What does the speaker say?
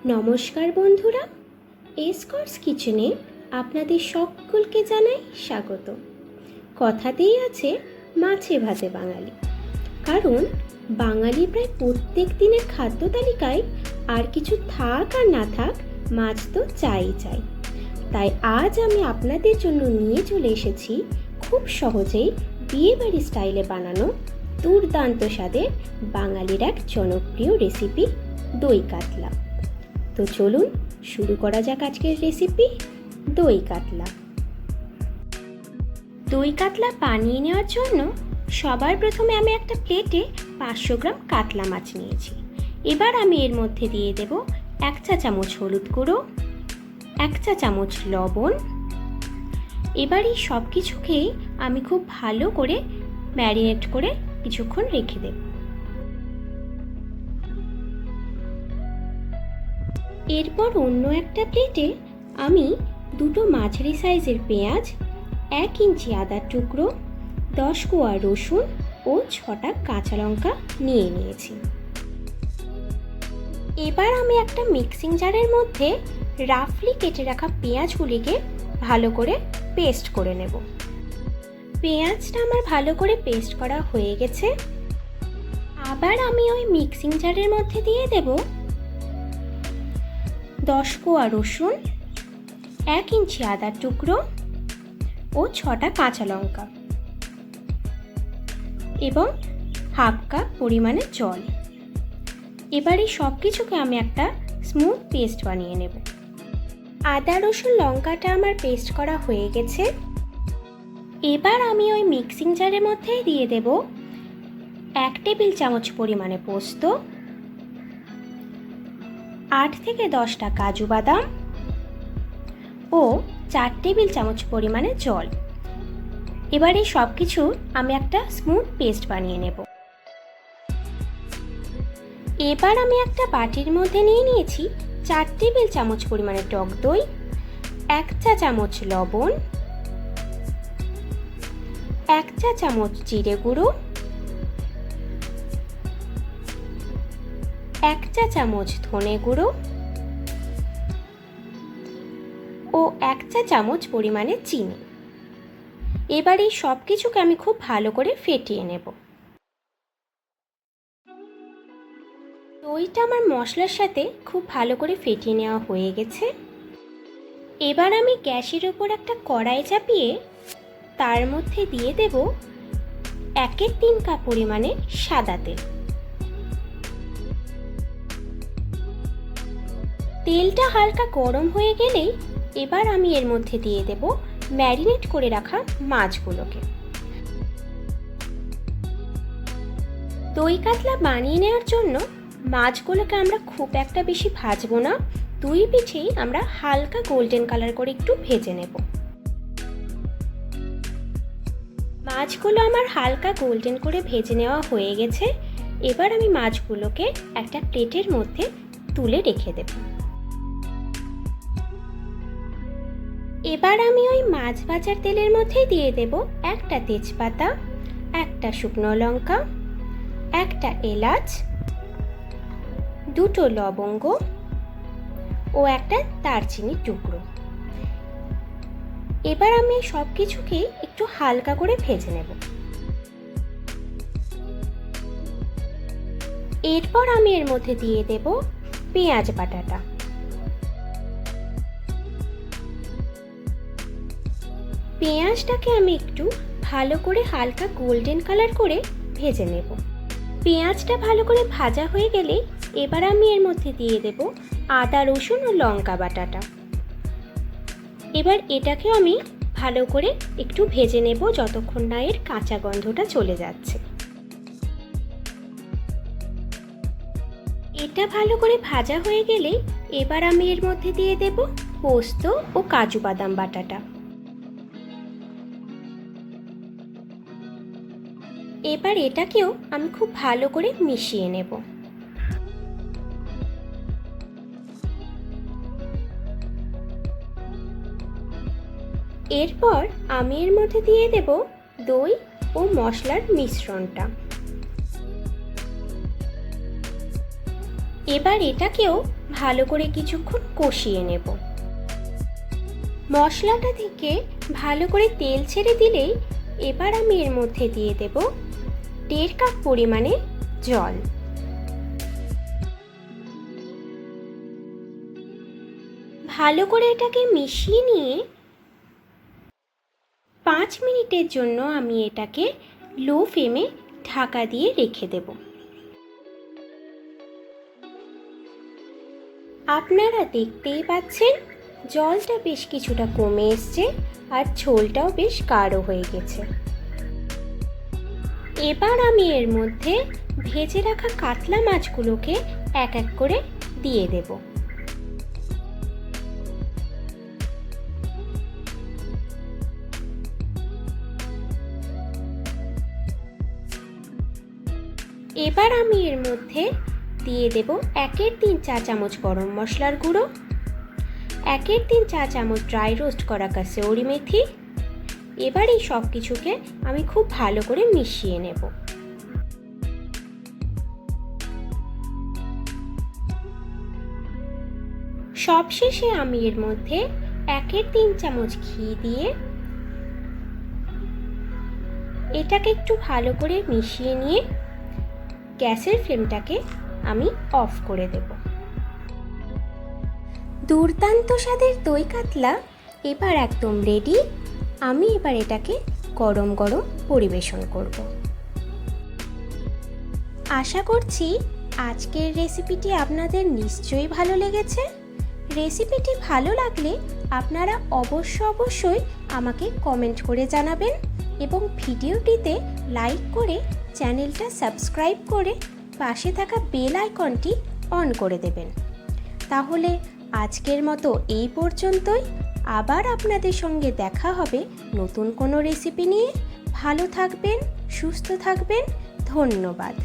নমস্কার বন্ধুরা, এসকর্স কিচেনে আপনাদের সকলকে জানাই স্বাগত। কথাতেই আছে মাছে ভাতে বাঙালি, কারণ বাঙালি প্রায় প্রত্যেক দিনের খাদ্য তালিকায় আর কিছু থাক আর না থাক মাছ তো চাই। তাই আজ আমি আপনাদের জন্য নিয়ে চলে এসেছি খুব সহজেই বিয়েবাড়ি স্টাইলে বানানো দুর্দান্ত স্বাদের বাঙালির এক জনপ্রিয় রেসিপি দই কাতলা। তো চলুন শুরু করা যাক আজকের রেসিপি দই কাতলা। দই কাতলা বানিয়ে নেওয়ার জন্য সবার প্রথমে আমি একটা প্লেটে 500 গ্রাম কাতলা মাছ নিয়েছি। এবার আমি এর মধ্যে দিয়ে দেব 1 চা চামচ হলুদ গুঁড়ো, 1 চা চামচ লবণ। এবার এই সব কিছুকেই আমি খুব ভালো করে ম্যারিনেট করে কিছুক্ষণ রেখে দেব। এরপর অন্য একটা প্লেটে আমি দুটো মাঝারি সাইজের পেঁয়াজ, 1 ইঞ্চি আদার টুকরো, 10 কোয়া রসুন ও 6টা কাঁচা লঙ্কা নিয়ে নিয়েছি। এবার আমি একটা মিক্সিং জারের মধ্যে রাফলি কেটে রাখা পেঁয়াজগুলিকে ভালো করে পেস্ট করে নেব। পেঁয়াজটা আমার ভালো করে পেস্ট করা হয়ে গেছে। আবার আমি ওই মিক্সিং জারের মধ্যে দিয়ে দেব 10 কোয়া রসুন, 1 ইঞ্চি আদার টুকরো ও 6টা কাঁচা লঙ্কা এবং হাফ কাপ পরিমাণে জল। এবার এই সব কিছুকে আমি একটা স্মুথ পেস্ট বানিয়ে নেব। আদা রসুন লঙ্কাটা আমার পেস্ট করা হয়ে গেছে। এবার আমি ওই মিক্সিং জারের মধ্যে দিয়ে দেব 1 টেবিল চামচ পরিমাণে পোস্ত, 8 থেকে 10টা কাজু বাদাম ও 4 টেবিল চামচ পরিমাণে জল। এবার এই সব কিছু আমি একটা স্মুথ পেস্ট বানিয়ে নেব। এবার আমি একটা বাটির মধ্যে নিয়ে নিয়েছি 4 টেবিল চামচ পরিমাণে টক দই, 1 চা চামচ লবণ, 1 চা চামচ জিরে গুঁড়ো, 1 চা চামচ ধনে গুঁড়ো ও 1 চা চামচ পরিমাণে চিনি। এবার এই সব কিছুকে আমি খুব ভালো করে ফেটিয়ে নেব। দইটা আমার মশলার সাথে খুব ভালো করে ফেটিয়ে নেওয়া হয়ে গেছে। এবার আমি গ্যাসের ওপর একটা কড়াই চাপিয়ে তার মধ্যে দিয়ে দেব 1/3 কাপ পরিমাণে সাদা তেল। তেলটা হালকা গরম হয়ে গেলেই এবার আমি এর মধ্যে দিয়ে দেব ম্যারিনেট করে রাখা মাছগুলোকে। দই কাতলা বানিয়ে নেওয়ার জন্য মাছগুলোকে আমরা খুব একটা বেশি ভাজবো না, দুই পিঠেই আমরা হালকা গোল্ডেন কালার করে একটু ভেজে নেব। মাছগুলো আমার হালকা গোল্ডেন করে ভেজে নেওয়া হয়ে গেছে। এবার আমি মাছগুলোকে একটা প্লেটের মধ্যে তুলে রেখে দেব। এবার আমি ওই মাছ ভাজার তেলের মধ্যে দিয়ে দেব একটা তেজপাতা, একটা শুকনো লঙ্কা, একটা এলাচ, দুটো লবঙ্গ ও একটা দারচিনির টুকরো। এবার আমি সব কিছুকে একটু হালকা করে ভেজে নেব। এরপর আমি এর মধ্যে দিয়ে দেব পেঁয়াজ বাটাটা। পেঁয়াজটাকে আমি একটু ভালো করে হালকা গোল্ডেন কালার করে ভেজে নেব। পেঁয়াজটা ভালো করে ভাজা হয়ে গেলে এবার আমি এর মধ্যে দিয়ে দেব আদা রসুন ও লঙ্কা বাটাটা। এবার এটাকেও আমি ভালো করে একটু ভেজে নেব যতক্ষণ না এর কাঁচা গন্ধটা চলে যাচ্ছে। এটা ভালো করে ভাজা হয়ে গেলে এবার আমি এর মধ্যে দিয়ে দেব পোস্ত ও কাজু বাদাম বাটাটা। এবার এটাকেও আমি খুব ভালো করে মিশিয়ে নেব। এরপর আমি এর মধ্যে দিয়ে দেব দই ও মশলার মিশ্রণটা। এবার এটাকেও ভালো করে কিছুক্ষণ কষিয়ে নেব। মশলাটা থেকে ভালো করে তেল ছেড়ে দিলেই এবার আমি এর মধ্যে দিয়ে দেব 1.5 কাপ পরিমাণে জল। ভালো করে এটাকে মিশিয়ে নিয়ে 5 মিনিটের জন্য আমি এটাকে লো ফ্লেমে ঢাকা দিয়ে রেখে দেব। আপনারা দেখতেই পাচ্ছেন জলটা বেশ কিছুটা কমে এসছে আর ঝোলটাও বেশ গাঢ় হয়ে গেছে। এবার আমি এর মধ্যে ভেজে রাখা কাতলা মাছগুলোকে এক এক করে দিয়ে দেব। এবার আমি এর মধ্যে দিয়ে দেব 1/3 চা চামচ গরম মশলার গুঁড়ো, 1/3 চা চামচ ড্রাই রোস্ট করা কাসুরি মেথি। এবার এই সব কিছুকে আমি খুব ভালো করে মিশিয়ে নেব। সবশেষে আমি এর মধ্যে 1/3 চামচ ঘি দিয়ে এটাকে একটু ভালো করে মিশিয়ে নিয়ে গ্যাসের ফ্লেমটাকে আমি অফ করে দেব। দুর্দান্ত স্বাদের দই কাতলা এবার একদম রেডি। আমি এবার এটাকে গরম গরম পরিবেশন করব। আশা করছি আজকের রেসিপিটি আপনাদের নিশ্চয়ই ভালো লেগেছে। রেসিপিটি ভালো লাগলে আপনারা অবশ্যই আমাকে কমেন্ট করে জানাবেন এবং ভিডিওটিতে লাইক করে চ্যানেলটা সাবস্ক্রাইব করে পাশে থাকা বেল আইকনটি অন করে দেবেন। তাহলে আজকের মতো এই পর্যন্তই। আবার আপনাদের সঙ্গে দেখা হবে নতুন কোনো রেসিপি নিয়ে। ভালো থাকবেন, সুস্থ থাকবেন। ধন্যবাদ।